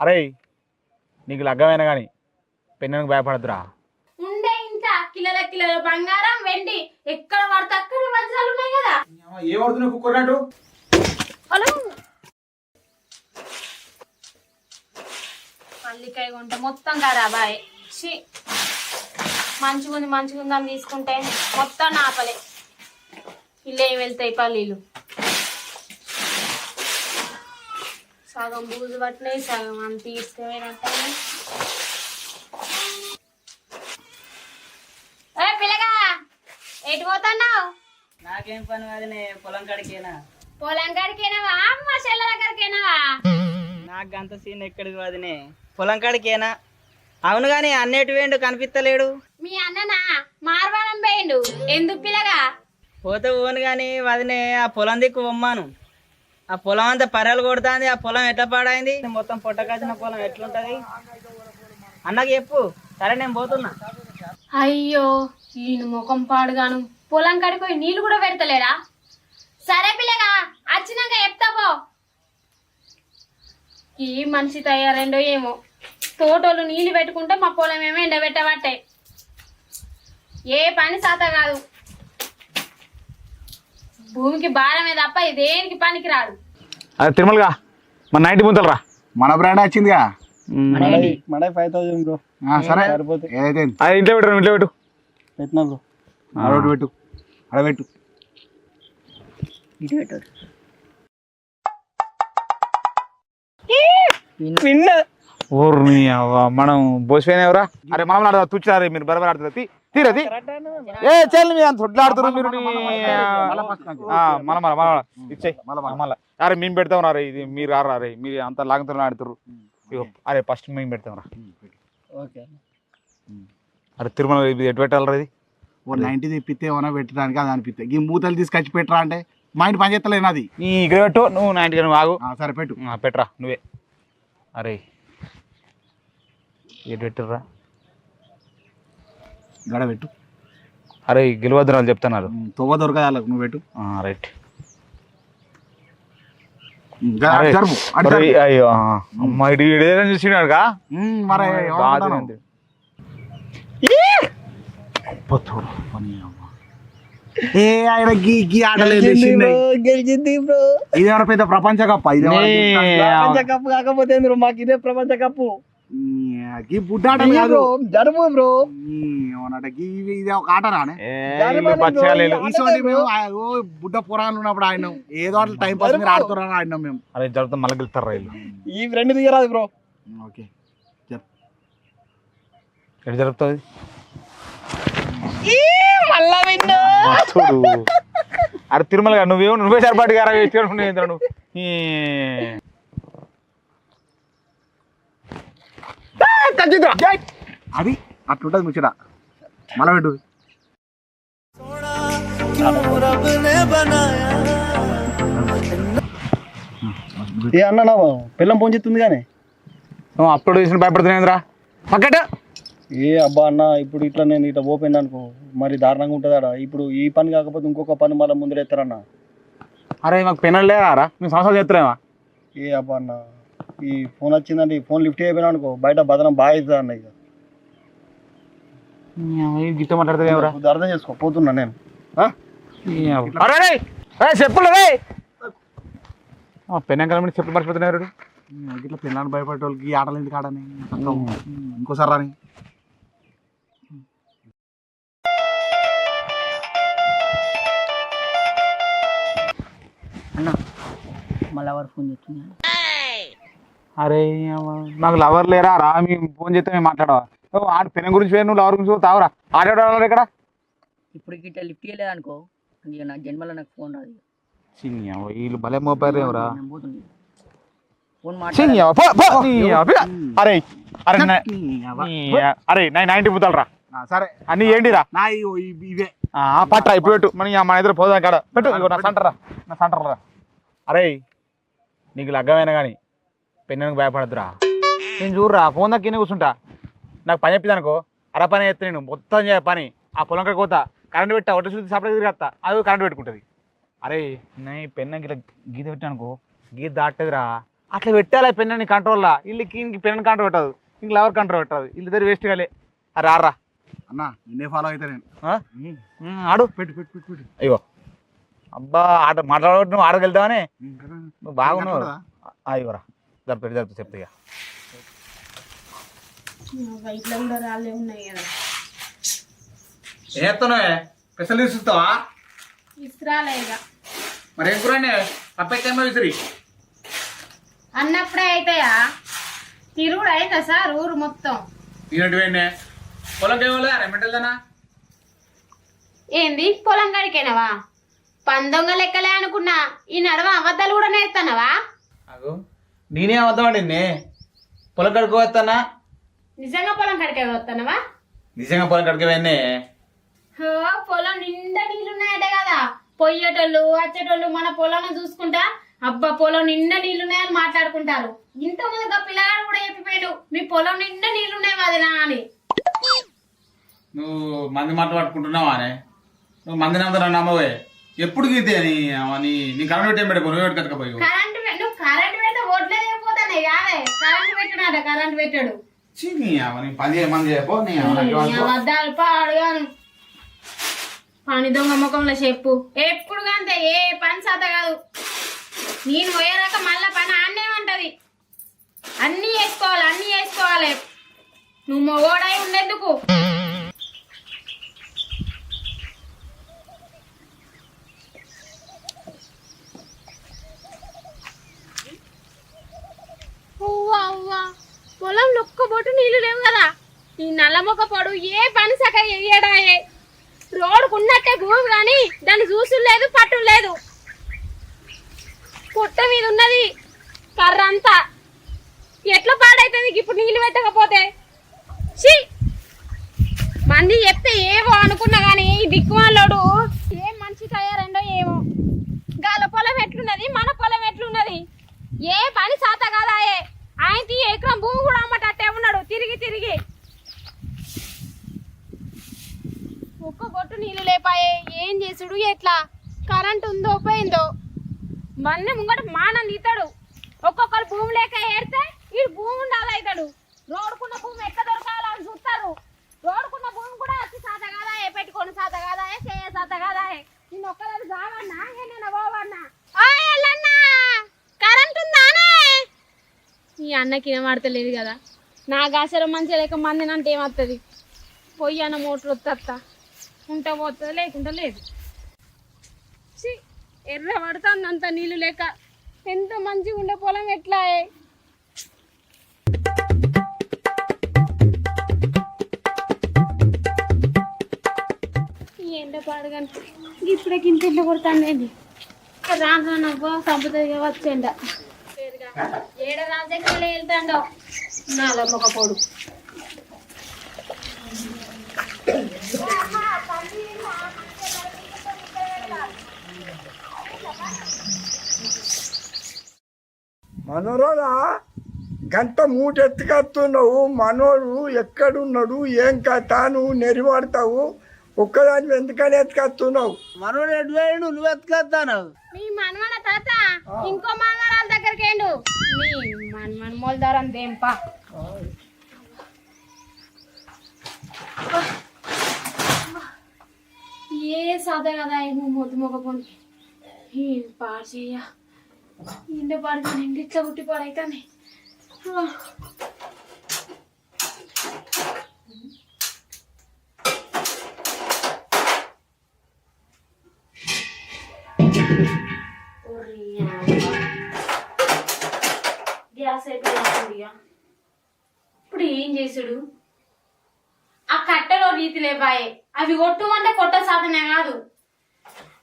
అరే నీకు లగ్గమైనా కానీ పెన్నుకు భయపడద్దురా. ఉండే ఇంకా కిలోల కిలోల బంగారం వెండి ఎక్కడ పడితే అక్కడ వజ్రాలు ఉన్నాయి కదా. ఏ పడుతున్నావు కుక్కర్నట్టు? పల్లికాయ కొంట మొత్తం కదా బాయ్. మంచిగుంది అని తీసుకుంటే మొత్తం ఆపలే. ఇల్లు ఏమి వెళ్తాయి పల్లీలు. సగం బూజు పట్టినాయి, సగం అంత తీసుకుపోయినట్టు. పిల్లగా ఎటు పోతున్నావు? నాకేం పని కాదునే, పొలం కాడికేనా. పొలం కాడికేనావా అమ్మ చెల్ల దగ్గరికేనావా? నాకు అంత సీన్ ఎక్కడికి వదినే, పొలం కాడికేనా. అవును గాని అన్నేటి వేండు కనిపిస్తలేడు. మీ అన్ననా మార్వాడం పోయిండు. ఎందుకు పిల్లగా? పోతే పోను గాని వదినే, ఆ పొలం దిక్కు పొమ్మాను. ఆ పొలం అంతా పర్రెలు కొడుతుంది. ఆ పొలం ఎట్లా పాడైంది, మొత్తం పొట్టకాసిన పొలం ఎట్లుంటది అన్నకి చెప్పు. సరే నేను పోతున్నా. అయ్యో ఈయన ముఖం పాడుగాను. పొలం కాడికి పోయి నీళ్లు కూడా పెడతలేరా? సరే పిల్లగా వచ్చినాక చెప్తాపో. ఈ మనిషి తయారైండో ఏమో. తోటోళ్ళు నీళ్లు పెట్టుకుంటే మా పొలం ఏమో ఎండబెట్టబట్టే. ఏ పని సాత కాదు. భూమికి భారమే తప్ప దేనికి పనికి రాడు. అదే తిరుమలగా మన 90 ముంతలు రా. మన బ్రాండ్ వచ్చిందిగా. మన 5000 బ్రో. సరే సరిపోతే ఏదైతే అది ఇంట్లో పెట్టు, ఇంట్లో పెట్టు. పెట్టినా బ్రో. అడగొట్టు పెట్టు, అడగబెట్టు. ఇటు పెట్టు. ఊర్ని మనం బోసిపోయినా ఎవరా? అరే మనం ఆడదా తుచ్చారే, మీరు బరబర్ ఆడుతుంది తీరది. ఏ చెల్లి మీరు అంత ఒడ్లు ఆడుతున్నారు మీరు. మళ్ళా ఇచ్చేయి మళ్ళా. అరే మేము పెడతాం రా. ఇది మీరు ఆరా. అరే మీరు అంత లాగంతో ఆడుతున్నారు. అరే ఫస్ట్ మేము పెడతాం రా. అరే తిరుమల ఇది ఎటు పెట్టాలరా? ఇది 90 తిప్పితే ఏమైనా పెట్టడానికి అది అనిపిస్తే ఈ మూతలు తీసుకొచ్చి పెట్టరా అంటే మా ఇంటి పని చేస్తలేను. అది నీ ఇక్కడ పెట్టు, నువ్వు 90 నువ్వు ఆగు. సరే పెట్టు, పెట్టరా నువ్వే. అరే ఎటు పెట్టరా? గడ పెట్టు. అరే గెలవద్దు వాళ్ళు చెప్తున్నారు. తొవ్వ దొరకదాల నువ్వు పెట్టు. రైట్. మరి అయ్యో అమ్మా ఇటు ఏదైనా చూసినాడుగా. ఏ ఆయన గీ ఆటలేదు. గెలిచింది బ్రో. ఇదేమన్నా పెద్ద ప్రపంచ కప్? ప్రపంచ కప్పు కాకపోతే మాకు ఇదే ప్రపంచ కప్పు. బుడ్డాటలు జరుపు బ్రో. ఇది ఒక ఆట రానే. బుడ్డ పురాణాలు ఉన్నప్పుడు ఆడినాం. ఏదో అట్లా టైం పాస్ మీరు ఆడుతున్నారని ఆడినాం మేము. అరే జరుగుతా మళ్ళీ గెలుతారు రైలు. ఈ రెండు దిగరాదు బ్రో. ఓకే ఎటు జరుగుతుంది? అరే తిరుమల నువ్వే సరిపాటు గారా నువ్వు. అది అట్లుంటది ముచ్చట. మళ్ళా పెట్టు. ఏ అన్న పిల్లం ఫోన్ చేస్తుంది కానీ నువ్వు అప్పుడు చేసిన భయపడుతున్నాయింద్రా పక్కట. ఏ అబ్బా అన్న ఇప్పుడు ఇట్లా నేను ఇట్లా ఓపెన్ అనుకో మరి దారుణంగా ఉంటుందా. ఇప్పుడు ఈ పని కాకపోతే ఇంకొక పని మళ్ళీ ముందరెత్తారన్న. అరే మాకు పెన్నులు లేదారా? మేము సంవత్సరాలు చేస్తున్నావా? ఏ అబ్బా అన్న ఈ ఫోన్ వచ్చిందండి, ఫోన్ లిఫ్ట్ అయిపోయినా అనుకో బయట బదనం బాగా అవుతుంది అన్న. ఇక గిట్ట మాట్లాడితే అర్థం చేసుకో పోతున్నా నేను. చెప్పులు పెన్నాక చెప్పులు మర్చిపోతున్నారు. ఇట్లా పిల్లలు భయపడే వాళ్ళకి ఈ ఆటలు ఎందుకు ఆడని. ఇంకోసారి రాని. అన్న మళ్ళీ ఎవరు ఫోన్ చేస్తున్నా? అరే మాకు లవర్ లేరా రా? మేము ఫోన్ చేస్తే మేము మాట్లాడవా? ఆడ పెన గురించి నువ్వు లవర్ గురించి తావరా? ఆడేవాళ్ళు ఇక్కడ ఇప్పుడు గిట్ట లిఫ్ట్ చేయలేదనుకో ఇక నా జన్మలో నాకు ఫోన్ రాదు. వీళ్ళు భలే మోపారు రా. ఫోన్ అరే అరే అరే 90 ముద్దలు రా. సరే అన్ని ఏంటిరా? ఇవే పట్టా ఇప్పుడు పెట్టు. మన ఇద్దరు పోదాం కాడ పెట్టు. నా సంటరా, నా సంటరా. అరే నీకు లగ్గమైనా కానీ పెన్నుకు భయపడద్దురా. నేను చూడరా ఫోన్ దగ్గర కూర్చుంటా. నాకు పని చెప్పిదనుకో అర పని ఎత్తా. నేను మొత్తం చేయ పని. ఆ పొలం కాడికి పోతా, కరెంట్ పెట్టా, ఒట్టి శుద్ధి సపరేట్ తిరిగేస్తా. అది కరెంట్ పెట్టుకుంటుంది. అరే నేను పెన్ను ఇట్లా గీత పెట్టానుకో గీత దాటదిరా. అట్లా పెట్టాలి పెన్నని కంట్రోల్లా వీళ్ళకి ఇంక పెన్నని కంట్రోల్ పెట్టదు ఇంక ఎవరు కంట్రోల్ పెట్టదు వీళ్ళ దగ్గర వేస్ట్ కాలే అరే ఆర్రా అన్న నిన్నే ఫాలో అవుతా నేను. ఆడు పెట్టు పెట్టు పెట్టు పెట్టు. అయ్యో అబ్బా ఆట మాట్లాడబట్టి నువ్వు ఆడగలుగుతావని నువ్వు బాగున్నావు అయ్యోరా జరుపు చెప్తా ఇక ఇట్లా కూడా రాళ్ళే ఉన్నాయి కదా చేస్తున్నావే స్పెషల్ ఇస్తావా ఇస్రాలే ఇక మరి ఏం కూర పప్పైతే విసిరి అన్నప్పుడే అయితాయా తిరుగుడు అయిందా సార్ ఊరు మొత్తం తినట్టువే పొలం ఏమోలే మెంటల్దానా ఏంది పొలం కాడికేనవా పందొంగ లెక్కలే అనుకున్నా ఈ నడవ అబద్ధాలు కూడా నేర్తానవా అగో నేనే వద్దామండి పొలం కడుక్కోవస్తానా నిజంగా పొలం కాడికే వస్తానవా నిజంగా పొలం కడుకోవన్నీ పొలం నిండా నీళ్ళున్నాయట కదా పొయ్యేటోళ్ళు వచ్చేటోళ్ళు మన పొలాన్ని చూసుకుంటా అబ్బా పొలం నిండా నీళ్లున్నాయని మాట్లాడుకుంటారు ఇంతమంది పిల్లగాడు కూడా చెప్పిపోయాడు మీ పొలం నిండా నీళ్లున్నాయి వదినా అని నువ్వు మంది మాట పట్టుకుంటున్నావా అనే నువ్వు మంది నమ్మతా నమ్మవే ఎప్పుడు గీతే నీ కరెంట్ పెట్టేం పెట్టుకో నువ్వు కతకపోయి నువ్వు కరెంట్ పెడితే ఓట్లే అయిపోతానే కాదే కరెంట్ పెట్టినాడ కరెంట్ పెట్టాడు పని మంది చెప్పు అబద్ధాలు పాడుగాను పని దొంగ ముఖంలో చెప్పు ఎప్పుడు అంతే ఏ పని సాత కాదు నేను పోయేదాకా మళ్ళా పని ఆన్నేమంటది అన్నీ వేసుకోవాలి నువ్వు మొగోడై ఉండేందుకు పొలంలో ఒక్క బొట్టు నీళ్లు లేవు కదా ఈ నల్ల మొక్క పొడు ఏ పని సగ ఎయ్యడాయే రోడ్డుకున్నట్టే భూమి కానీ దాన్ని చూసు లేదు పట్టు లేదు పుట్ట మీద ఉన్నది కర్ర అంతా ఎట్లా పాడైతుంది ఇప్పుడు నీళ్ళు పెట్టకపోతే మంది చెప్తే ఏవో అనుకున్నా కానీ ఈ దిక్కుమాలోడు ఏం మంచి తయారైందో ఏమో గాల పొలం ఎట్లున్నది మన పొలం ఎట్లున్నది ఏ పని సాత కాదాయే ఆయన ఎకరం భూమి కూడా అమ్మటట్టే ఉన్నాడు తిరిగి ఒక్క గొట్టు నీళ్ళు లేపాయే ఏం చేసుడు ఎట్లా కరెంట్ ఉందో పోయిందో మళ్ళీ ముంగట మానం తీతాడు ఒక్కొక్కరు భూమి లేక ఏడితే ఈ భూమి ఉండాలి అవుతాడు రోడ్డుకున్న భూమి ఎక్కడ దొరకాలని చూస్తారు రోడ్డుకున్న భూమి కూడా వచ్చి సాత కాదా పెట్టుకొని సాత కాదా చేయ సాత కాదా నేను ఒక్కదాన్ని కావన్నా ఏమైనా పోవన్నా కరెంట్ ఉందానే ఈ అన్నకి వినబడతలేదు కదా నాకు ఆశరం మంచిగా లేక మందినంటే ఏమవుతుంది పొయ్యి అన్న మోటార్ వస్తా ఉంటే పోతుంది లేకుంటే లేదు ఎర్ర పడుతుంది అంత నీళ్ళు లేక ఎంత మంచిగా ఉండే పొలం ఎట్లా ఎండ పాడగానే ఇప్పుడే కింద ఎండ కొడుతుంది రానవ్వా సంపదగా వచ్చేండ ఏడ రాజకీయాలు వెళ్తాండో నాలో ఒక పొడు మనోరోడా గంట మూటెత్తుకొస్తున్నావు మనోడు ఎక్కడున్నాడు ఏం కథ నువ్వు నెరివాడతావు ఒక్కదాన్ని ఎందుకని ఎత్తుకొస్తున్నావు మనోడు ఎటు వేయండు నువ్వు ఎత్తుకొస్తాను మీ మనవన తాత ఇంకో మనవరాల దగ్గరికి ఏండు మీ మనమన్ మొలదారం దేంపా ఏ సాధ కదా ఏమో మొద్దు మొగపోని ఏం పాడు చెయ్య ఇండ పడుతుంది ఇంటి ఇట్లా గుట్టి పాడైతానే గ్యాస్ అయిపోయింది ఇప్పుడు ఏం చేసుడు ఆ కట్టెలో రీతి లేపాయే అవి కొట్టుమంటే కొట్ట సాధనే కాదు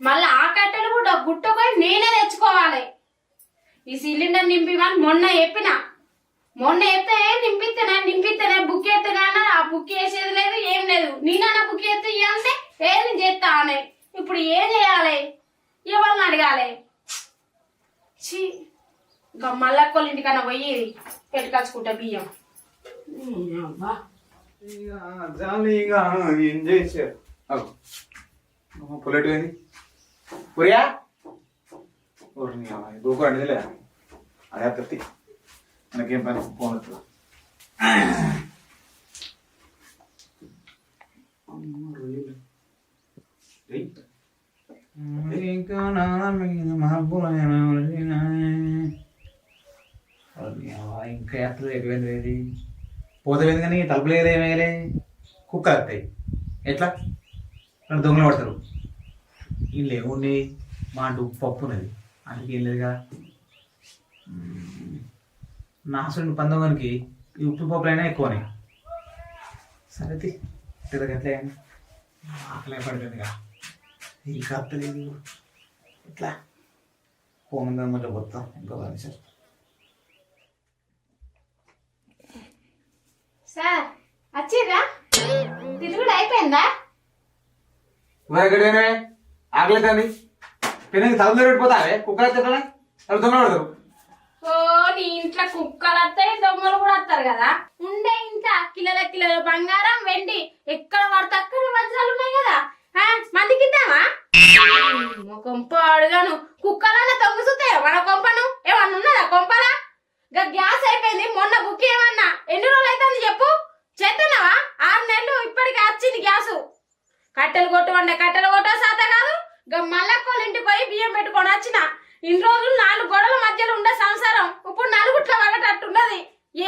మళ్ళీ ఆ కట్టెలు కూడా గుట్టపోయి నేనే తెచ్చుకోవాలి ఈ సిలిండర్ నింపిమని మొన్న చెప్తే నింపిస్తేనే బుక్ ఎత్తేనే అన్నది ఆ బుక్ వేసేది లేదు ఏం లేదు నేనన్నా బుక్ ఎత్తే అంటే ఏది చేస్తా అనే ఇప్పుడు ఏం చేయాలి ఎవరిని అడగాలి ఇంకా మల్లక్కోళ్ళ ఇంటికన్నా పోయి పెట్టుకొచ్చుకుంటా బియ్యం ఏం చేశారు పొలెట్ పోయింది పురియా దూకు అండి అదే మనకేం పని పోనొచ్చు. ఇంకా ఎట్లా ఎక్కువైంది పోతుంది కానీ తలుపులు ఏమేయలే కుక్కలు వస్తాయి ఎట్లా రెండు దొంగలు పడతారు వీళ్ళు ఏముండి మా అంటూ ఉప్పు పప్పు ఉన్నది అందుకే ఏం లేదుగా నా అసలు పందొంగనికి ఈ ఉప్పు పప్పులైనా ఎక్కువనే సరే ఎట్లా ఆకలే పడిపోయిందిగా ఇంకా అత్తలేదు ఎట్లా పోనుందని మళ్ళీ పోతాం ఇంకో సార్ సార్ వచ్చిర్రా తిరుగుడు అయిపోయిందా ఎక్కడైనా ఆకలేదండి పెళ్ళి తలుపులో పెట్టిపోతావే కుక్కలు తిట్టాలి తలుపు దొంగలు పడతారు. ఓ నీ ఇంట్లో కుక్కలు వస్తాయి దొంగలు కూడా వస్తారు కదా ఉండే ఇంట్లో కిలోల కిలోల బంగారం వెండి ఎక్కడ పడితే అక్కడ వజ్రాలు ఉన్నాయి కదా మందికి ఇద్దామా కొంప అడుగాను కుక్కలన్నా తొంగుసుతాయో మన కొంపను ఏమన్నా ఉన్నదా కొంపలా గ్యాస్ అయిపోయింది మొన్న బుక్ ఏమన్నా ఎన్ని రోజులు అవుతుంది చెప్పు చేస్తున్నావా 6 నెలలు ఇప్పటికి వచ్చింది గ్యాసు కట్టెలు కొట్టమంటే కట్టెలు కొట్ట శాత కాదు మల్లక్కోళ్ళ ఇంటికి పోయి బియ్యం పెట్టుకొని వచ్చిన ఇన్ని రోజులు 4 గోడల మధ్యలో ఉండే సంసారం ఇప్పుడు నలుగుట్ల పడేటట్టున్నది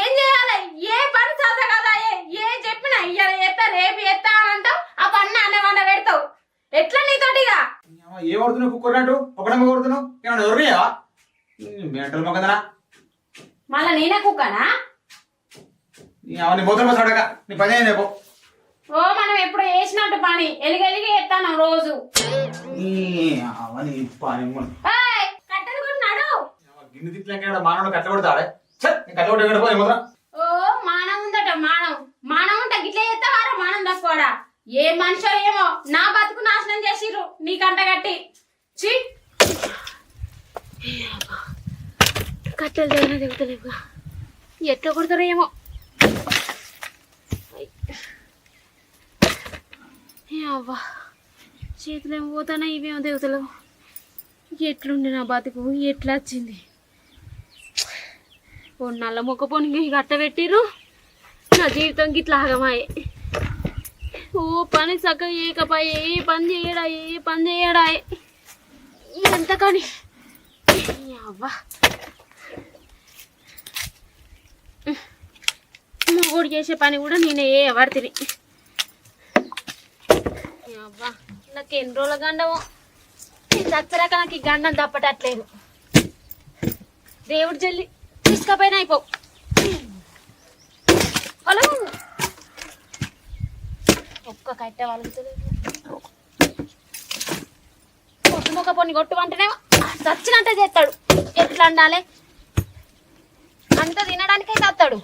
ఏం చేయాలి ఏ పని శాత కదా ఏ చెప్పినా ఇయ్యాల ఎత్తా రేపు ఎత్తా అని అంటావు ఆ పన్ను అన్నవన్న పెడతావు ఎట్లా నీతోటిగా ఏ కొడుతున్నావు కుక్కర్నట్టు ఒకడమ్మ కొడుతున్నావు ఏమన్నా ఎవరినాయా మెంటల్ మొక్కదనా మళ్ళా నేనే కుక్కనా నీ మొదలు చూడక నీ పని అయింది రేపు ఓ మనం ఎప్పుడు వేసినట్టు పని ఎలిగెలిగి ఎత్తాను రోజు కట్టెలు కొన్నాడు గిన్నె తిట్లకి మానవుడు కట్ట కొడతాడే కట్ట కొట్టే పోయి మొదల ఓ మానం ఉందట మానం ఉంట గిట్ల చేస్తావారా మానం తక్కువడా ఏ మనిషో ఏమో నా బతుకు నాశనం చేసిర్రు నీ కంట కట్టి చి కట్టెలు దేనా దిగుతలేవుగా ఎట్లా కొడతారో ఏమో అవ్వా చేతులు ఏమో పోతానా ఇవేమో దిగుతలేవు ఎట్లుండి నా బతుకు ఎట్లా వచ్చింది ఓ నల్ల మొక్క పొనికి గట్ట పెట్టిర్రు నా జీవితం గిట్లా ఆగమాయే ఓ పని చక్కగా ఏకపాయే ఏ పని చేయడా ఎంత కానీ అవ్వా మొగుడు చేసే పని కూడా నేనే పడుతుంది అవ్వా నాకు ఎన్ని రోజుల గండమో చచ్చరాక నాకు ఈ గండం తప్పటట్లేదు దేవుడు జల్లి తీసుకపోయినా అయిపోవు హలో ఒక్క కట్టే వాళ్ళకి కొట్టు మొక్క పొన్ని కొట్టు అంటేనేమో చచ్చినట్టే చేస్తాడు ఎట్లా అండాలి అంత తినడానికే చేస్తాడు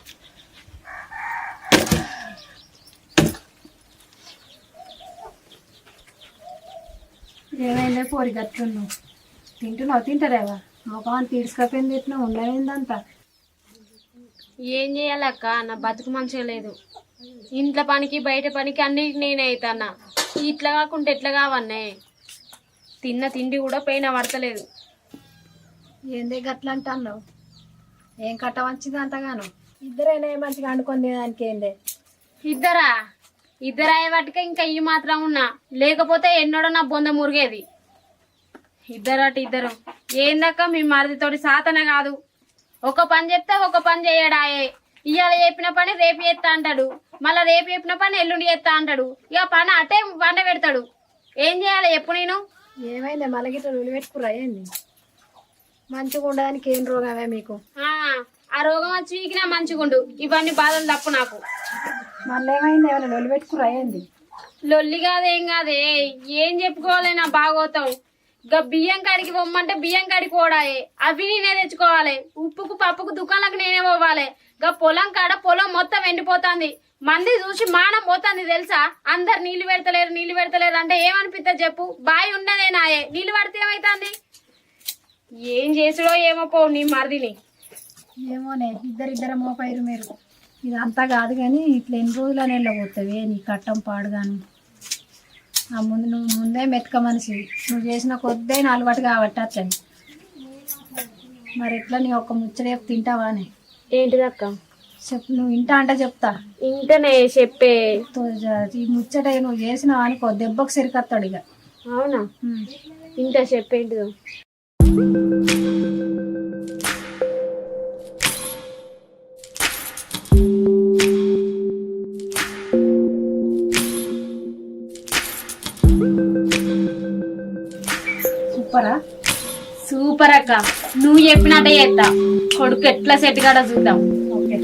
ఏమైందే పోరి గట్లున్నావు తింటారేవా మొఖాన్ని తీర్చుకపోయింది తిట్టినా ఉండవేందంతా ఏం చేయాలక్క నా బతుకు మంచిగా లేదు ఇంట్లో పనికి బయట పనికి అన్నిటికి నేనే అవుతానా ఇట్లా కాకుంటే ఎట్లా కావన్నే తిన్న తిండి కూడా పైన పడతలేదు ఏందే గట్ల అంటున్నావు ఏం కట్ట మంచిది అంతగాను ఇద్దరైనా మంచిగా వండుకొని దానికి ఏందే ఇద్దరు అయ్యే వాటికి ఇంకా ఈ మాత్రం ఉన్నా లేకపోతే ఎన్నడో నా బొంద మురిగేది ఇద్దరు ఏందక్క మీ మరిదితోటి సాతన కాదు ఒక పని చెప్తే ఒక పని చేయడాయే ఇవాళ చెప్పిన పని రేపు చేస్తా అంటాడు మళ్ళీ రేపు చెప్పిన పని ఎల్లుండి చేస్తా అంటాడు ఇక పని అటే వండ పెడతాడు ఏం చేయాలి ఎప్పుడు నేను ఏమైందే మళ్ళగిట్ల నువ్వు పెట్టుకురా ఏంది మంచిగా ఉండడానికి ఏం రోగమే మీకు ఆ రోగం వచ్చి వీకినా మంచిగుండు ఇవన్నీ బాధలు తప్పు నాకు మళ్ళీ ఏమైంది ఏమైనా నొలి పెట్టుకురా ఏంది లొల్లి కాదేం కాదే ఏం చెప్పుకోవాలి నా బాగోతాం ఇక బియ్యం కాడికి పొమ్మంటే బియ్యం కాడికి పోడాయే అవి నేనే తెచ్చుకోవాలి ఉప్పుకు పప్పుకు దుకాణాలకు నేనే పోవాలి ఇక పొలం కాడ పొలం మొత్తం ఎండిపోతుంది మంది చూసి మానం పోతుంది తెలుసా అందరు నీళ్లు పెడతలేరు అంటే ఏమనిపిస్తుంది చెప్పు బాయి ఉన్నదే నాయే నీళ్లు పడితే ఏమైతుంది ఏం చేసుడో ఏమో పో నీ మరిదిని ఏమోనే ఇద్దరు మోపైరు మీరు ఇదంతా కాదు కానీ ఇట్లా ఎన్ని రోజులని వెళ్ళబోతుంది నీ కట్టం పాడుగాను ఆ ముందు నువ్వు ముందే మెతక మనిషి నువ్వు చేసిన కొద్దే అలవాటు కాబట్టి అట్లని మరి ఎట్లా నీ ఒక్క ముచ్చట తింటావానే ఏంటిదక్క? చెప్పు, నువ్వు ఇంటా అంటే చెప్తా. ఇంటనే చెప్పే. ఈ ముచ్చట నువ్వు చేసినావు అనుకో దెబ్బకు సరికత్తాడు ఇక. అవునా? ఇంట చెప్పేంటిదో. సూపరా? సూపర్ అక్క, నువ్వు చెప్పినట్టే చేస్తా. కొడుకు ఎట్లా సెట్ కాడో చూద్దాం. ఓకే.